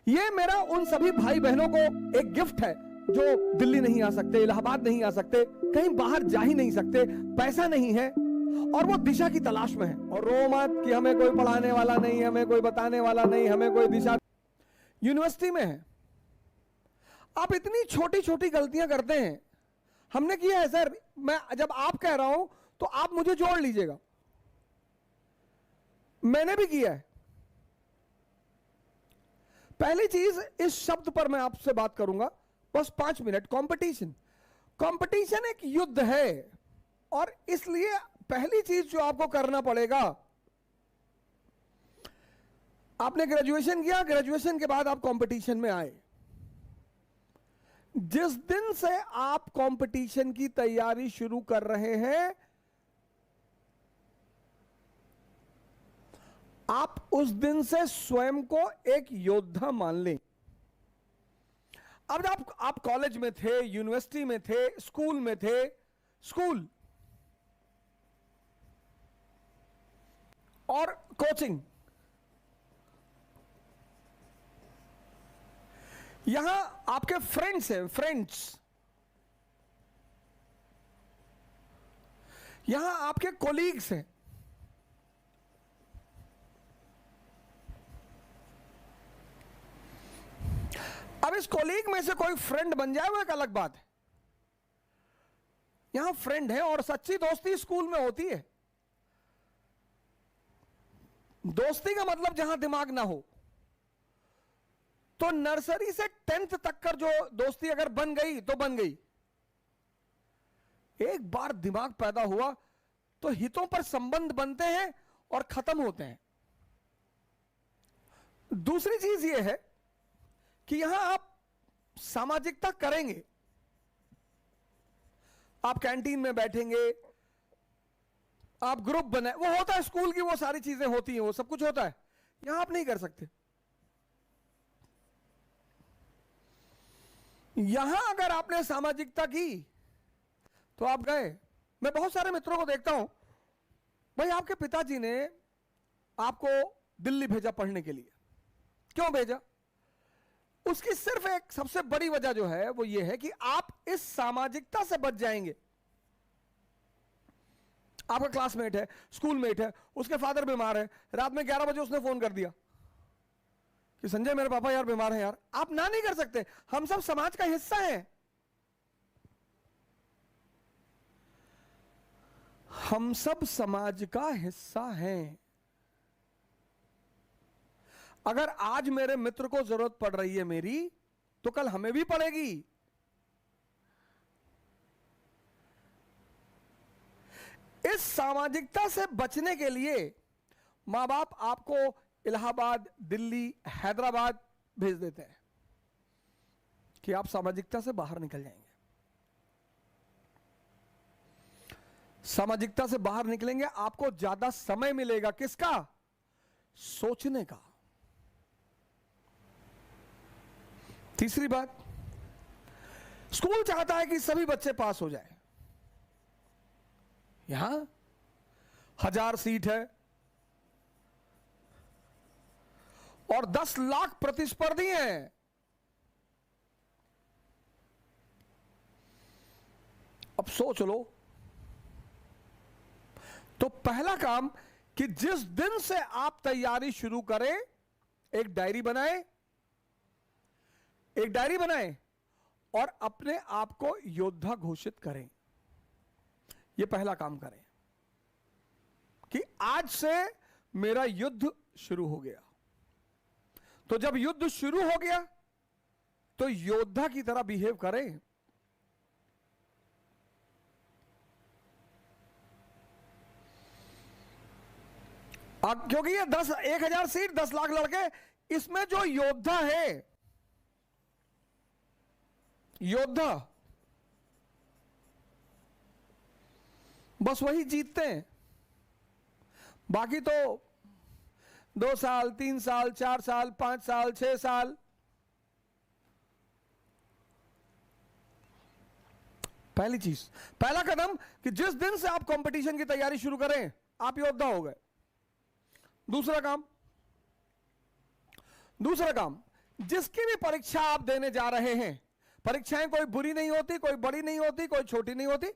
ये मेरा उन सभी भाई बहनों को एक गिफ्ट है जो दिल्ली नहीं आ सकते, इलाहाबाद नहीं आ सकते, कहीं बाहर जा ही नहीं सकते, पैसा नहीं है और वो दिशा की तलाश में है। और रो मत कि हमें कोई पढ़ाने वाला नहीं, हमें कोई बताने वाला नहीं, हमें कोई दिशा। यूनिवर्सिटी में है, आप इतनी छोटी छोटी गलतियां करते हैं। हमने किया है सर, मैं जब आप कह रहा हूं तो आप मुझे जोड़ लीजिएगा, मैंने भी किया है। पहली चीज, इस शब्द पर मैं आपसे बात करूंगा बस 5 मिनट। कंपटीशन। कंपटीशन एक युद्ध है और इसलिए पहली चीज जो आपको करना पड़ेगा, आपने ग्रेजुएशन किया, ग्रेजुएशन के बाद आप कंपटीशन में आए। जिस दिन से आप कंपटीशन की तैयारी शुरू कर रहे हैं, आप उस दिन से स्वयं को एक योद्धा मान लें। अब आप कॉलेज में थे, यूनिवर्सिटी में थे, स्कूल में थे, स्कूल और कोचिंग, यहां आपके फ्रेंड्स हैं, फ्रेंड्स, यहां आपके कोलीग्स हैं। अब इस कोलीग में से कोई फ्रेंड बन जाए वो एक अलग बात है। यहां फ्रेंड है और सच्ची दोस्ती स्कूल में होती है। दोस्ती का मतलब जहां दिमाग ना हो। तो नर्सरी से 10th तक का जो दोस्ती अगर बन गई तो बन गई। एक बार दिमाग पैदा हुआ तो हितों पर संबंध बनते हैं और खत्म होते हैं। दूसरी चीज यह है कि यहां आप सामाजिकता करेंगे। आप कैंटीन में बैठेंगे, आप ग्रुप बनाए, वो होता है स्कूल की, वो सारी चीजें होती हैं, वो सब कुछ होता है। यहां आप नहीं कर सकते। यहां अगर आपने सामाजिकता की तो आप गए। मैं बहुत सारे मित्रों को देखता हूं, भाई आपके पिताजी ने आपको दिल्ली भेजा पढ़ने के लिए, क्यों भेजा? उसकी सिर्फ एक सबसे बड़ी वजह जो है वो ये है कि आप इस सामाजिकता से बच जाएंगे। आपका क्लासमेट है, स्कूलमेट है, उसके फादर बीमार है, रात में 11 बजे उसने फोन कर दिया कि संजय मेरे पापा यार बीमार हैं यार। आप ना नहीं कर सकते, हम सब समाज का हिस्सा हैं। हम सब समाज का हिस्सा हैं। अगर आज मेरे मित्र को जरूरत पड़ रही है मेरी, तो कल हमें भी पड़ेगी। इस सामाजिकता से बचने के लिए मां बाप आपको इलाहाबाद, दिल्ली, हैदराबाद भेज देते हैं कि आप सामाजिकता से बाहर निकल जाएंगे। सामाजिकता से बाहर निकलेंगे, आपको ज्यादा समय मिलेगा। किसका? सोचने का। तीसरी बात, स्कूल चाहता है कि सभी बच्चे पास हो जाए। यहां 1000 सीट है और 10 लाख प्रतिस्पर्धी हैं। अब सोच लो, तो पहला काम कि जिस दिन से आप तैयारी शुरू करें, एक डायरी बनाएं, एक डायरी बनाएं और अपने आप को योद्धा घोषित करें। यह पहला काम करें कि आज से मेरा युद्ध शुरू हो गया। तो जब युद्ध शुरू हो गया तो योद्धा की तरह बिहेव करें। क्योंकि ये 1000 सीट, 10 लाख लड़के, इसमें जो योद्धा है, योद्धा, बस वही जीतते हैं। बाकी तो 2 साल, 3 साल, 4 साल, 5 साल, 6 साल। पहली चीज, पहला कदम कि जिस दिन से आप कंपटीशन की तैयारी शुरू करें, आप योद्धा हो गए। दूसरा काम जिसकी भी परीक्षा आप देने जा रहे हैं, परीक्षाएं कोई बुरी नहीं होती, कोई बड़ी नहीं होती, कोई छोटी नहीं होती,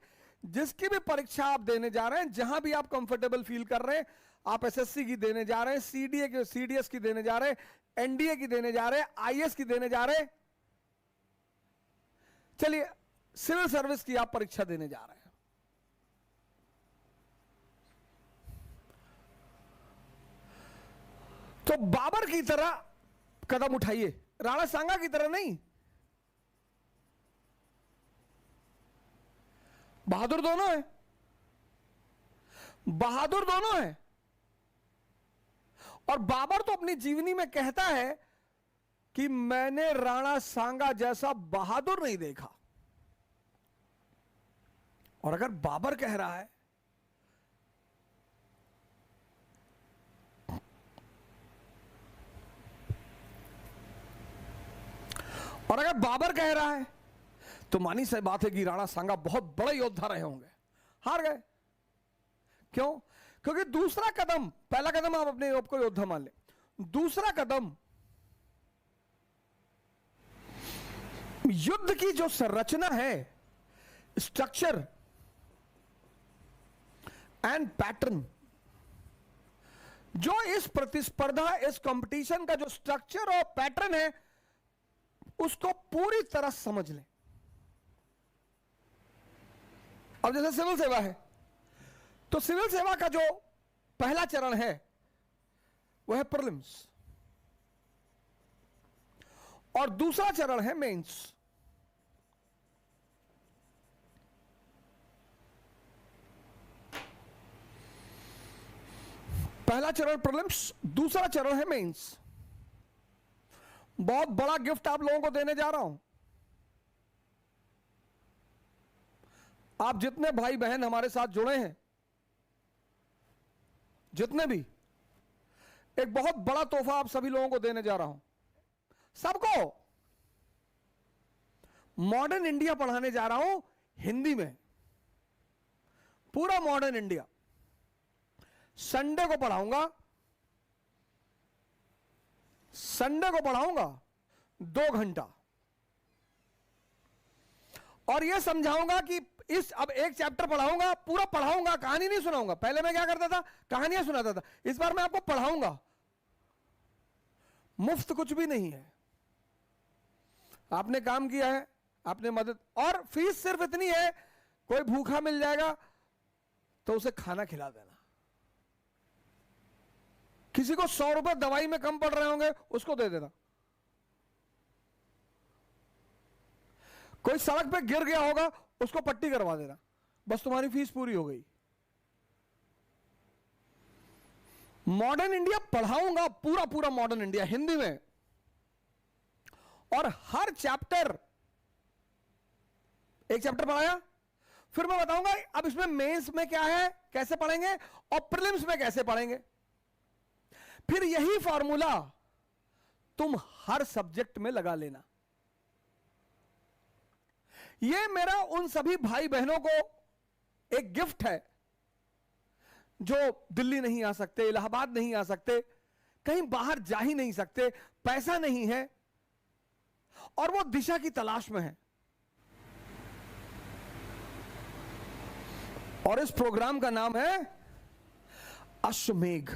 जिसकी भी परीक्षा आप देने जा रहे हैं, जहां भी आप कंफर्टेबल फील कर रहे हैं, आप एसएससी की देने जा रहे हैं, सीडीएस की देने जा रहे हैं, एनडीए की देने जा रहे हैं, आईएएस की देने जा रहे हैं, चलिए सिविल सर्विस की आप परीक्षा देने जा रहे हैं, तो बाबर की तरह कदम उठाइए, राणा सांगा की तरह नहीं। बहादुर दोनों है, बहादुर दोनों है। और बाबर तो अपनी जीवनी में कहता है कि मैंने राणा सांगा जैसा बहादुर नहीं देखा। और अगर बाबर कह रहा है तो मानी सही बात है कि राणा सांगा बहुत बड़े योद्धा रहे होंगे, हार गए। क्यों? क्योंकि दूसरा कदम, पहला कदम आप अपने आप को योद्धा मान ले, दूसरा कदम युद्ध की जो संरचना है, स्ट्रक्चर एंड पैटर्न, जो इस प्रतिस्पर्धा, इस कंपटीशन का जो स्ट्रक्चर और पैटर्न है, उसको पूरी तरह समझ लें। अब जैसे सिविल सेवा है, तो सिविल सेवा का जो पहला चरण है वह है प्रीलिम्स, और दूसरा चरण है मेंस। पहला चरण प्रीलिम्स, दूसरा चरण है मेंस। बहुत बड़ा गिफ्ट आप लोगों को देने जा रहा हूं। आप जितने भाई बहन हमारे साथ जुड़े हैं, जितने भी, एक बहुत बड़ा तोहफा आप सभी लोगों को देने जा रहा हूं। सबको मॉडर्न इंडिया पढ़ाने जा रहा हूं हिंदी में, पूरा मॉडर्न इंडिया। संडे को पढ़ाऊंगा, संडे को पढ़ाऊंगा 2 घंटा, और यह समझाऊंगा कि अब एक चैप्टर पढ़ाऊंगा, पूरा पढ़ाऊंगा, कहानी नहीं सुनाऊंगा। पहले मैं क्या करता था, कहानियां सुनाता था, इस बार मैं आपको पढ़ाऊंगा। मुफ्त कुछ भी नहीं है, आपने काम किया है, आपने मदद, और फीस सिर्फ इतनी है, कोई भूखा मिल जाएगा तो उसे खाना खिला देना। किसी को 100 रुपए दवाई में कम पड़ रहे होंगे, उसको दे देना। कोई सड़क पे गिर गया होगा, उसको पट्टी करवा देना, बस तुम्हारी फीस पूरी हो गई। मॉडर्न इंडिया पढ़ाऊंगा, पूरा पूरा मॉडर्न इंडिया हिंदी में, और हर चैप्टर, एक चैप्टर पढ़ाया, फिर मैं बताऊंगा अब इसमें मेंस में क्या है, कैसे पढ़ेंगे, और प्रीलिम्स में कैसे पढ़ेंगे। फिर यही फॉर्मूला तुम हर सब्जेक्ट में लगा लेना। यह मेरा उन सभी भाई बहनों को एक गिफ्ट है जो दिल्ली नहीं आ सकते, इलाहाबाद नहीं आ सकते, कहीं बाहर जा ही नहीं सकते, पैसा नहीं है, और वो दिशा की तलाश में है। और इस प्रोग्राम का नाम है अश्वमेघ।